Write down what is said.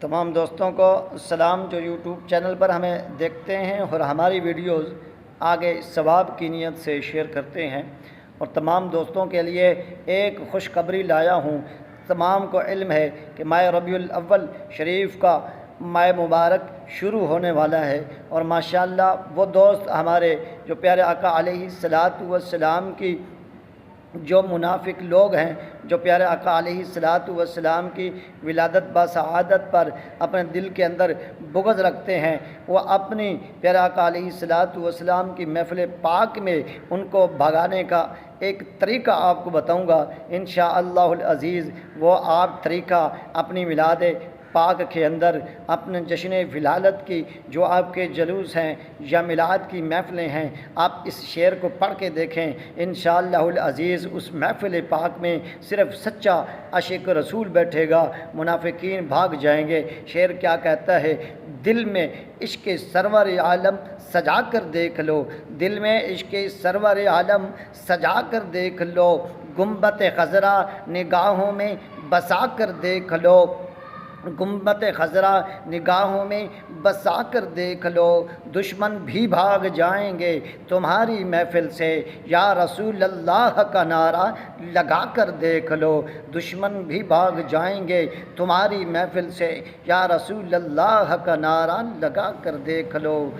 تمام دوستوں کو سلام جو یوٹیوب چینل پر ہمیں دیکھتے ہیں اور ہماری ویڈیوز آگے ثواب کی نیت سے شیئر کرتے ہیں، اور تمام دوستوں کے لیے ایک خوشخبری لایا ہوں۔ تمام کو علم ہے کہ ماہ ربیع الاول شریف کا ماہ مبارک شروع ہونے والا ہے، اور ماشاءاللہ وہ دوست ہمارے جو پیارے آقا علیہ الصلاۃ والسلام کی جو منافق لوگ ہیں، جو پیارے آقا علیہ الصلاۃ والسلام کی ولادت بسعادت پر اپنے دل کے اندر بغض رکھتے ہیں، وہ اپنی پیارے آقا علیہ الصلاۃ والسلام کی محفل پاک میں ان کو بھگانے کا ایک طریقہ آپ کو بتاؤں گا انشاءاللہ العزیز۔ وہ آپ طریقہ اپنی میلاد پاک کے اندر اپنے جشن ولادت کی جو آپ کے جلوس ہیں یا میلاد کی محفلیں ہیں، آپ اس شعر کو پڑھ کے دیکھیں انشاءاللہ العزیز۔ اس محفل پاک میں صرف سچا عاشق رسول بیٹھے گا، منافقین بھاگ جائیں گے۔ شعر کیا کہتا ہے؟ دل میں عشق سرور عالم سجا کر دیکھ لو، دل میں عشق سرور عالم سجا کر دیکھ لو، گنبد خضرا نگاہوں میں بسا کر دیکھ لو، گنبد خضرا نگاہوں میں بسا کر دیکھ لو، دشمن بھی بھاگ جائیں گے تمہاری محفل سے، یا رسول اللہ کا نعرہ لگا کر دیکھ لو، دشمن بھی بھاگ جائیں گے تمہاری محفل سے، یا رسول اللہ کا نعرہ لگا کر دیکھ لو۔